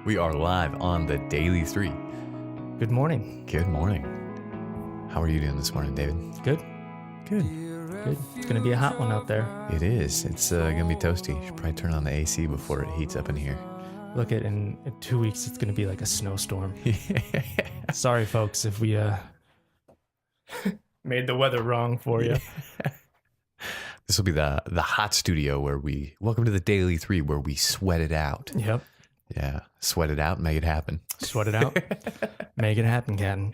We are live on the Daily 3. Good morning. Good morning. How are you doing this morning, David? Good. Good. Good. It's going to be a hot one out there. It is. It's going to be toasty. Should probably turn on the AC before it heats up in here. Look, in 2 weeks, it's going to be like a snowstorm. Sorry, folks, if we made the weather wrong for you. This will be the hot studio where welcome to the Daily 3 where we sweat it out. Yep. Yeah. Sweat it out and make it happen. Sweat it out. Make it happen, Captain.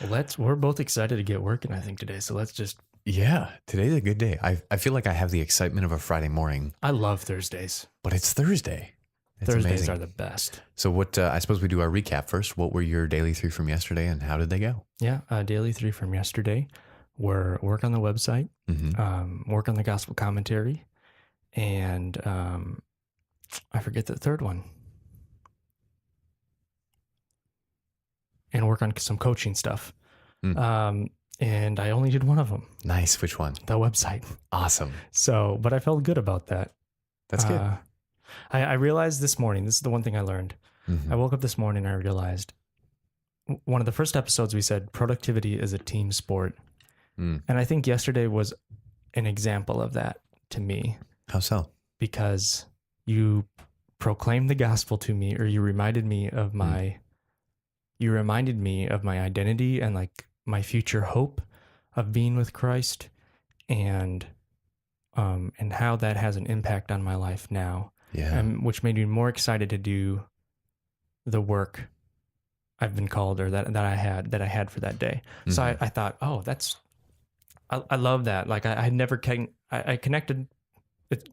Well, we're both excited to get working, I think, today. So let's just... Yeah. Today's a good day. I feel like I have the excitement of a Friday morning. I love Thursdays. But it's Thursday. It's Thursdays amazing. are the best. So what, I suppose we do our recap first. What were your Daily 3 from yesterday and how did they go? Yeah. Daily 3 from yesterday were work on the website, work on the gospel commentary, and I forget the third one. And work on some coaching stuff. And I only did one of them. Nice. Which one? The website. Awesome. So, but I felt good about that. That's good. I realized this morning, this is the one thing I learned. I woke up this morning and I realized one of the first episodes we said productivity is a team sport. And I think yesterday was an example of that to me. How so? Because you proclaimed the gospel to me, or you reminded me of my identity and like my future hope of being with Christ, and how that has an impact on my life now. Yeah. Which made me more excited to do the work I've been called, or that I had for that day. So I thought, oh, I love that. Like I had never I connected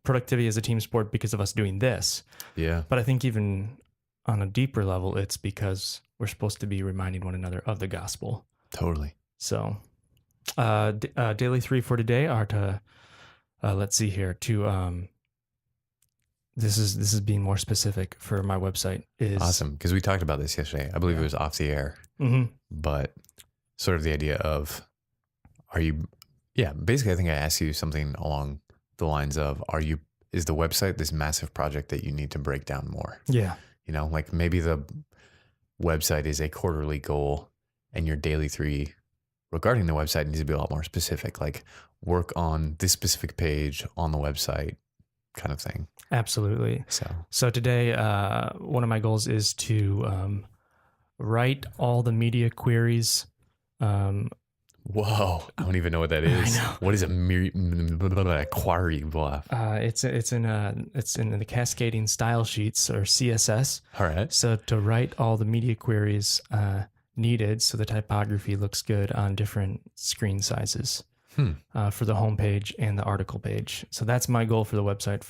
productivity as a team sport because of us doing this. Yeah. But I think even on a deeper level, it's because we're supposed to be reminding one another of the gospel. Totally. So, Daily 3 for today are to, let's see here, this is being more specific for my website. Is awesome. Because we talked about this yesterday. I believe it was off the air, but sort of the idea of, basically I think I asked you something along the lines of, is the website this massive project that you need to break down more? Yeah. You know, like maybe the website is a quarterly goal and your Daily 3 regarding the website needs to be a lot more specific, like work on this specific page on the website kind of thing. Absolutely. So today, one of my goals is to write all the media queries. Whoa, I don't even know what that is. I know. What is a query? It's in the cascading style sheets, or CSS. All right. So to write all the media queries needed so the typography looks good on different screen sizes for the homepage and the article page. So that's my goal for the website.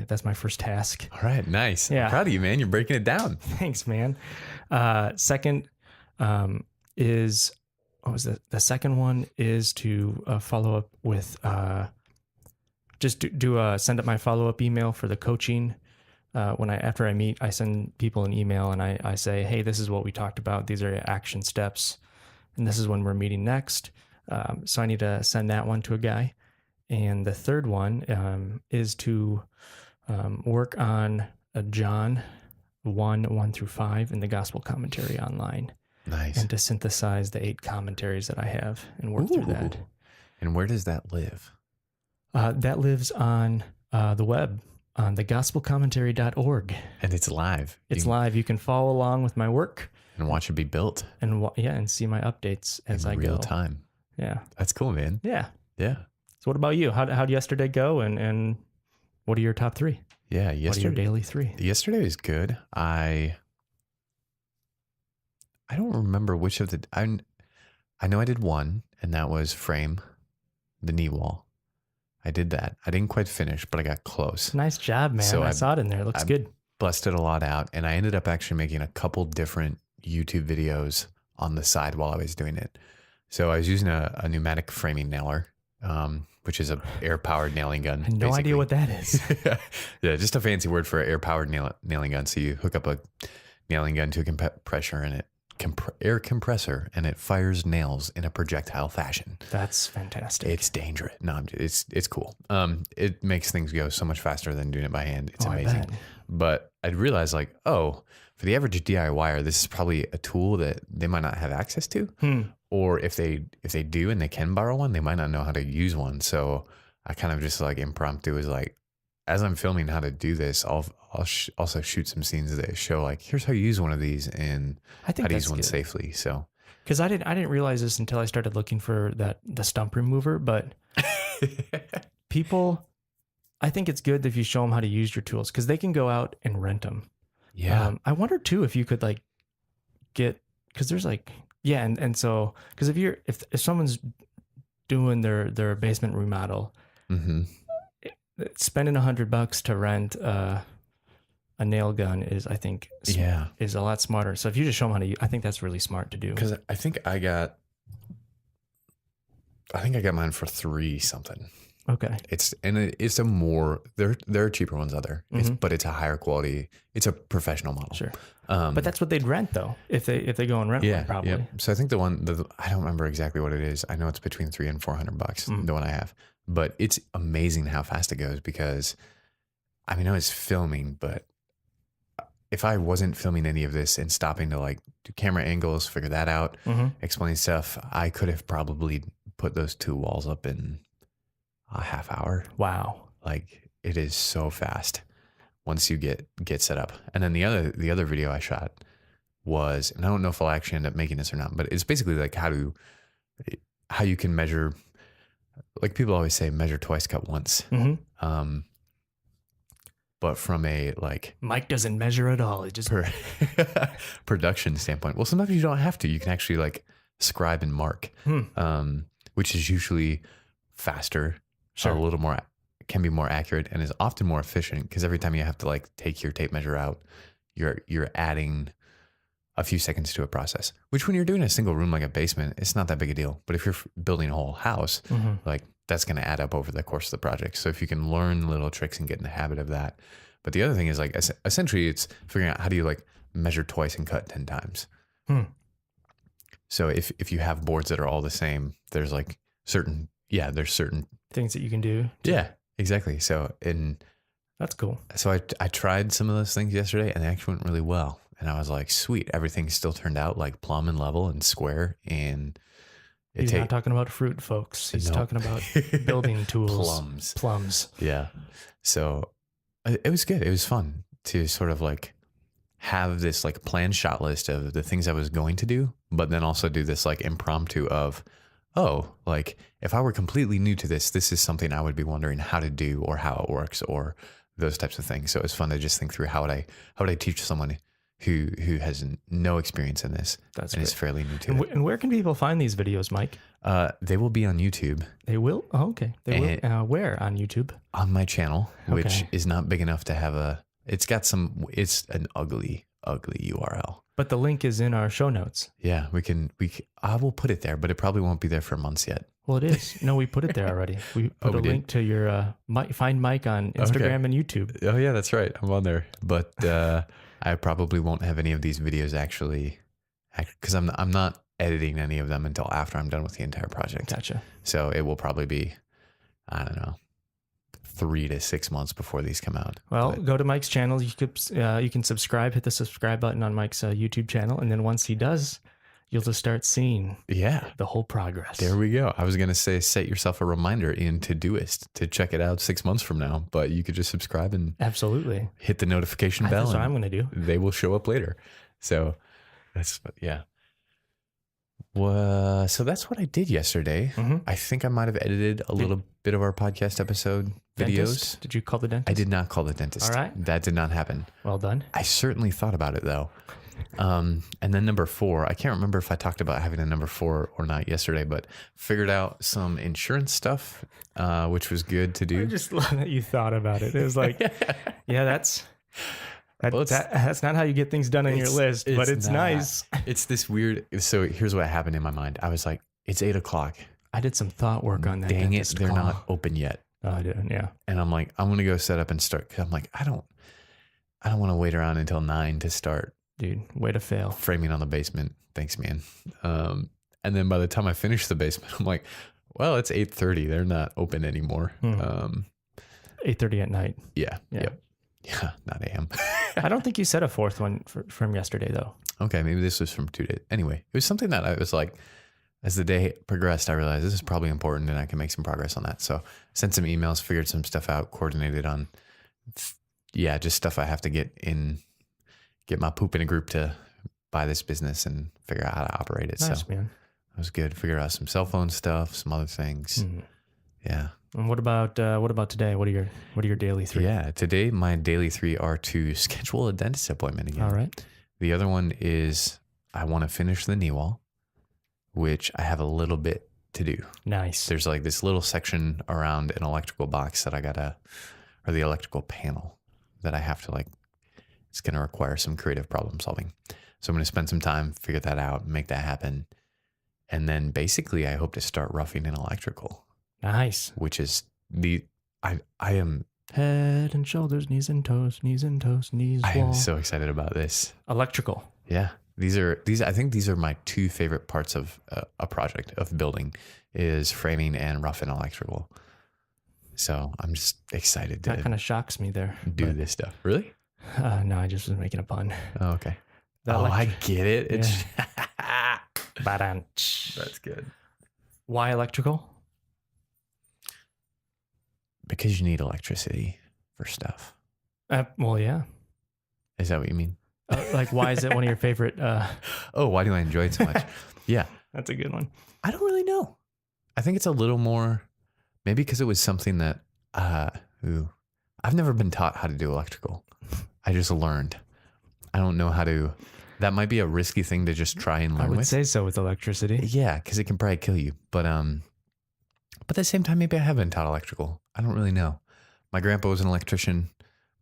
That's my first task. All right, nice. Yeah. I'm proud of you, man. You're breaking it down. Thanks, man. Second is, what was it? The second one is to follow up with send up my follow-up email for the coaching. After I meet, I send people an email and I say, hey, this is what we talked about. These are your action steps. And this is when we're meeting next. So I need to send that one to a guy. And the third one is to work on John 1 through 5 in the gospel commentary online. Nice. And to synthesize the 8 commentaries that I have and work through that. And where does that live? That lives on the web, on thegospelcommentary.org. And it's live. It's live. You can follow along with my work. And watch it be built. And see my updates as I go. In real time. Yeah. That's cool, man. Yeah. Yeah. So what about you? How'd yesterday go? And what are your top 3? Yeah. What are your daily 3? Yesterday was good. I don't remember which of I know I did one, and that was frame the knee wall. I did that. I didn't quite finish, but I got close. Nice job, man. So I saw it in there. It looks good. Busted a lot out, and I ended up actually making a couple different YouTube videos on the side while I was doing it. So I was using a pneumatic framing nailer, which is a air-powered nailing gun. I had no idea what that is. Yeah, just a fancy word for air-powered nailing gun. So you hook up a nailing gun to a compressor, and it air compressor, and it fires nails in a projectile fashion. That's fantastic. It's dangerous. No, it's cool. It makes things go so much faster than doing it by hand. It's I amazing. bet. But I'd realized like, oh, for the average DIYer, this is probably a tool that they might not have access to, or if they do and they can borrow one, they might not know how to use one. So I kind of just like impromptu was like, as I'm filming how to do this, I'll also shoot some scenes that show like, here's how you use one of these and I think how to use that's one good. safely. So Because I didn't realize this until I started looking for the stump remover. But people, I think it's good if you show them how to use your tools because they can go out and rent them. yeah. I wonder too if you could like get, because there's like, yeah, and so because if someone's doing their basement remodel, Mm-hmm. spending $100 to rent a nail gun is, I think, Yeah. is a lot smarter. So if you just show them how to use, I think that's really smart to do. Because I think I got mine for $3 something. Okay. It's a more there are cheaper ones out there, but it's a higher quality. It's a professional model. Sure. But that's what they'd rent though, if they go and rent one, probably. Yeah. So I think the I don't remember exactly what it is. I know it's between $300 and $400. The one I have, but it's amazing how fast it goes because, I mean, I was filming, but if I wasn't filming any of this and stopping to like do camera angles, figure that out, explain stuff, I could have probably put those 2 walls up in a half hour. Wow. Like it is so fast once you get set up. And then the other video I shot was, and I don't know if I'll actually end up making this or not, but it's basically like how you can measure, like people always say, measure twice, cut once. But from a like Mike doesn't measure at all. It just production standpoint. Well, sometimes you don't have to. You can actually like scribe and mark, which is usually faster, Sure. a little more, can be more accurate, and is often more efficient because every time you have to like take your tape measure out, you're adding a few seconds to a process. Which when you're doing a single room like a basement, it's not that big a deal. But if you're building a whole house, like that's going to add up over the course of the project. So if you can learn little tricks and get in the habit of that. But the other thing is like essentially it's figuring out how do you like measure twice and cut 10 times. So if you have boards that are all the same, there's like certain things that you can do. Yeah, exactly. So That's cool. So I tried some of those things yesterday and they actually went really well. And I was like, sweet, everything still turned out like plumb and level and square. And He's not talking about fruit, folks. He's talking about building tools. Plums. Yeah. So it was good. It was fun to sort of like have this like planned shot list of the things I was going to do, but then also do this like impromptu of, oh, like if I were completely new to this is something I would be wondering how to do or how it works or those types of things. So it was fun to just think through how would I teach someone who has no experience in this and great. is fairly new to it. And where can people find these videos, Mike? They will be on YouTube. They will? Oh, okay. They will. Where on YouTube? On my channel, which Okay. is not big enough to have it's an ugly URL. But the link is in our show notes. Yeah, I will put it there, but it probably won't be there for months yet. Well, it is. No, we put it there already. We put a link to your find Mike on Instagram and YouTube. Oh yeah, that's right. I'm on there, but I probably won't have any of these videos actually, because I'm not editing any of them until after I'm done with the entire project. Gotcha. So it will probably be, I don't know, 3 to 6 months before these come out. Well, go to Mike's channel. You can subscribe. Hit the subscribe button on Mike's YouTube channel, and then once he does, you'll just start seeing the whole progress. There we go. I was going to say, set yourself a reminder in Todoist to check it out 6 months from now, but you could just subscribe and absolutely hit the notification bell. That's what I'm going to do. They will show up later. So so that's what I did yesterday. I think I might have edited a little bit of our podcast episode videos. Dentist? Did you call the dentist? I did not call the dentist. All right. That did not happen. Well done. I certainly thought about it though. And then number 4, I can't remember if I talked about having a number 4 or not yesterday, but figured out some insurance stuff, which was good to do. I just love that you thought about it. It was like, yeah, that's not how you get things done on your list, but it's nice. It's this weird. So here's what happened in my mind. I was like, it's 8:00. I did some thought work on that. Dang it, they're not open yet. Oh, I didn't. Yeah. And I'm like, I'm gonna go set up and start. 'Cause I'm like, I don't want to wait around until 9 to start Dude, way to fail. Framing on the basement. Thanks, man. And then by the time I finished the basement, I'm like, well, it's 8:30. They're not open anymore. 8:30 at night. Yeah. Yep. Yeah. Not AM. I don't think you said a fourth one from yesterday, though. Okay. Maybe this was from 2 days. Anyway, it was something that I was like, as the day progressed, I realized this is probably important and I can make some progress on that. So sent some emails, figured some stuff out, coordinated on, just stuff I have to get my poop in a group to buy this business and figure out how to operate it. Nice, so man. it was good. Figure out some cell phone stuff, some other things. Yeah. And what about today? What are your daily 3? Yeah. Today, my daily 3 are to schedule a dentist appointment again. All right. The other one is I want to finish the knee wall, which I have a little bit to do. Nice. There's like this little section around an electrical box that or the electrical panel that I have to it's going to require some creative problem solving. So I'm going to spend some time, figure that out, make that happen. And then basically I hope to start roughing in electrical. Nice. Which is I am head and shoulders, knees and toes, knees and toes, knees. I wall. am so excited about this. Electrical. Yeah. I think these are my 2 favorite parts of a project of building is framing and roughing electrical. So I'm just excited to That kind of shocks me there. do this stuff. Really? No, I just was making a pun. Oh, okay. I get it. It's that's good. Why electrical? Because you need electricity for stuff. Well, yeah. Is that what you mean? Why is it one of your favorite? Oh, why do I enjoy it so much? Yeah. That's a good one. I don't really know. I think it's a little more, maybe because it was something that, I've never been taught how to do electrical. I just learned. I don't know how to, that might be a risky thing to just try and learn I would with. say so with electricity. Yeah, because it can probably kill you. But at the same time, maybe I have been taught electrical. I don't really know. My grandpa was an electrician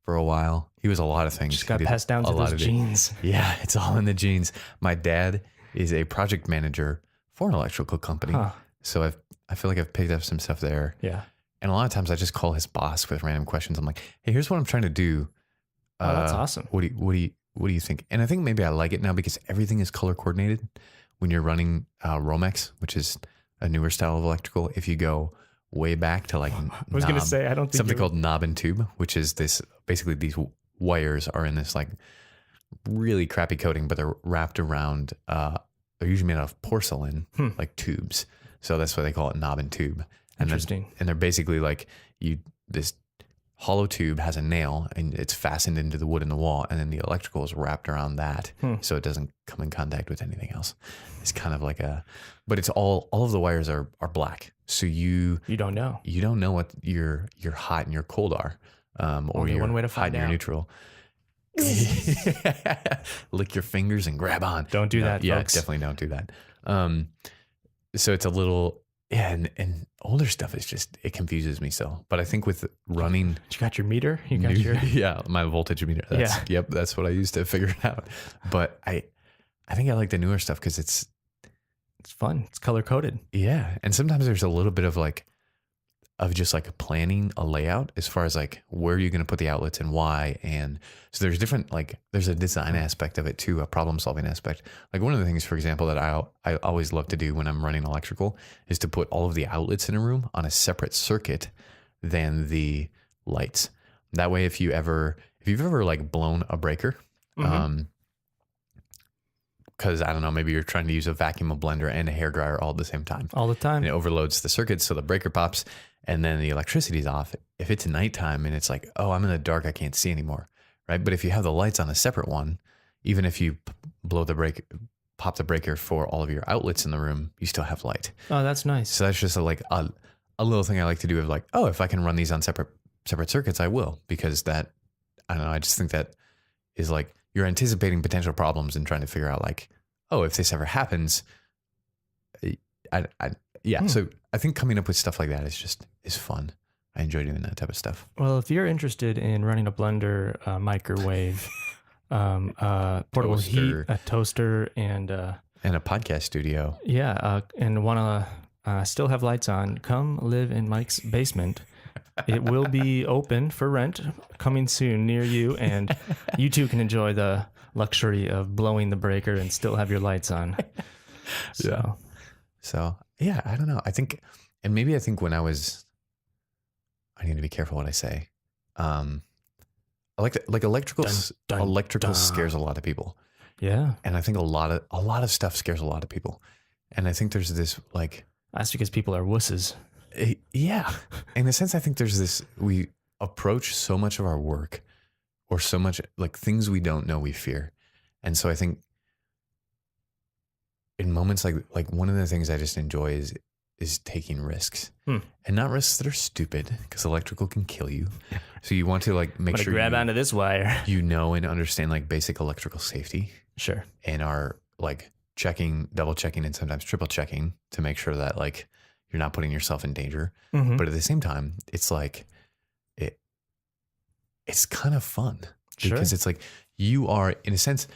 for a while. He was a lot of things. Just got passed down to those genes. Yeah, it's all in the genes. My dad is a project manager for an electrical company. So I feel like I've picked up some stuff there. Yeah. And a lot of times I just call his boss with random questions. I'm like, hey, here's what I'm trying to do. Oh, that's awesome. What do you think? And I think maybe I like it now because everything is color coordinated when you're running Romex, which is a newer style of electrical. If you go way back to I was going to say, I don't think something called knob and tube, which is basically these wires are in this really crappy coating, but they're wrapped around, they're usually made out of porcelain, like tubes. So that's why they call it knob and tube. And Interesting. And they're basically this hollow tube has a nail and it's fastened into the wood in the wall. And then the electrical is wrapped around that. So it doesn't come in contact with anything else. It's kind of but it's all of the wires are black. So you don't know. You don't know what your hot and your cold are. Or only your one way to hot find and your out. neutral. Lick your fingers and grab on. Don't do that, Yeah, folks. definitely don't do that. So it's a little, and older stuff is just, it confuses me still. But I think with running. You got your meter? You got your. Yeah, my voltage meter. Yep, that's what I used to figure it out. But I think I like the newer stuff because it's fun. It's color coded. Yeah. And sometimes there's a little bit of just planning a layout as far as where are you going to put the outlets and why. And so there's different, there's a design aspect of it too, a problem solving aspect. One of the things, for example, that I always love to do when I'm running electrical is to put all of the outlets in a room on a separate circuit than the lights. That way, if you've ever blown a breaker, because I don't know, maybe you're trying to use a vacuum, a blender, and a hairdryer all at the same time. All the time. And it overloads the circuits, so the breaker pops, and then the electricity's off. If it's nighttime and it's oh, I'm in the dark, I can't see anymore, right? But if you have the lights on a separate one, even if you pop the breaker for all of your outlets in the room, you still have light. Oh, that's nice. So that's just a little thing I like to do of oh, if I can run these on separate circuits, I will, because that, I don't know, I just think that is you're anticipating potential problems and trying to figure out oh, if this ever happens, So I think coming up with stuff like that is fun. I enjoy doing that type of stuff. Well, if you're interested in running a blender, microwave, portable heat, a toaster, and a podcast studio. Yeah. And want to still have lights on, come live in Mike's basement. It will be open for rent coming soon near you, and you too can enjoy the luxury of blowing the breaker and still have your lights on. So, So yeah, I don't know. I think when I need to be careful what I say. Electrical dun. scares a lot of people. Yeah. And I think a lot of stuff scares a lot of people. And I think there's this like, That's because people are wusses. yeah. In a sense, I think there's this, we approach so much of our work or so much like things we don't know we fear. And so I think in moments like one of the things I just enjoy is taking risks and not risks that are stupid because electrical can kill you. So you want to like make sure grab onto this wire. You know and understand like basic electrical safety. Sure. And are like double checking and sometimes triple checking to make sure that like you're not putting yourself in danger. Mm-hmm. But at the same time, it's like it's kind of fun because it's like you are, in a sense,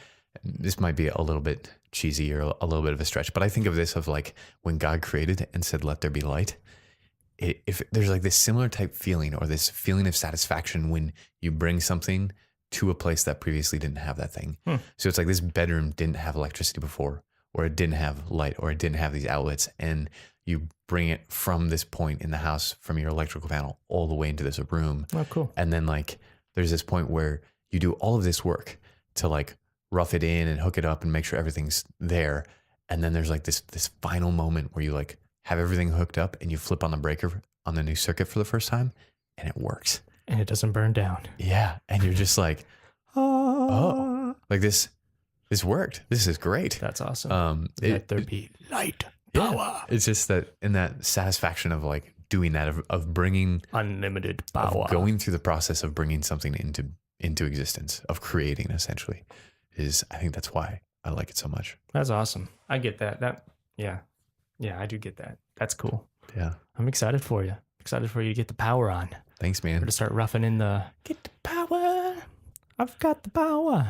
this might be a little bit cheesy or a little bit of a stretch, but I think of this of like when God created and said, let there be light. If there's like this similar type feeling or this feeling of satisfaction when you bring something to a place that previously didn't have that thing. So it's like this bedroom didn't have electricity before, or it didn't have light, or it didn't have these outlets. And you bring it from this point in the house, from your electrical panel all the way into this room. Oh, cool. And then like, there's this point where you do all of this work to like rough it in and hook it up and make sure everything's there. And then there's like this final moment where you like have everything hooked up and you flip on the breaker on the new circuit for the first time and it works. And it doesn't burn down. Yeah. And you're just like, oh, like this worked. This is great. That's awesome. Let there be light, power. Yeah, it's just that in that satisfaction of like doing that, of bringing unlimited power, of going through the process of bringing something into existence, of creating essentially, I think that's why I like it so much. That's awesome. I get that. Yeah, I do get that. That's cool. Yeah. I'm excited for you. Excited for you to get the power on. Thanks, man. Or to start roughing in get the power. I've got the power.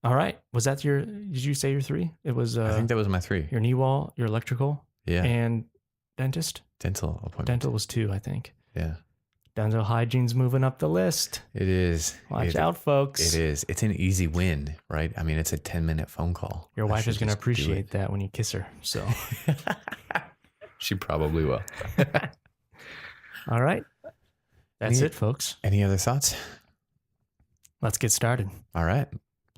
All right. Was that did you say your 3? It was, I think that was my 3. Your knee wall, your electrical. Yeah. And dentist. Dental appointment. Dental was 2, I think. Yeah. Dental hygiene's moving up the list. It is. Watch out, folks. It is. It's an easy win, right? I mean, it's a 10-minute phone call. Your wife is going to appreciate that when you kiss her. So she probably will. All right. That's it, folks. Any other thoughts? Let's get started. All right.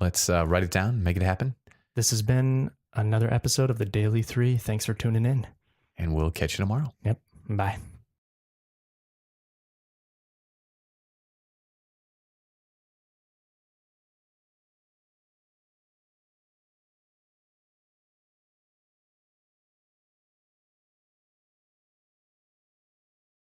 Let's write it down, make it happen. This has been another episode of the Daily 3. Thanks for tuning in. And we'll catch you tomorrow. Yep. Bye.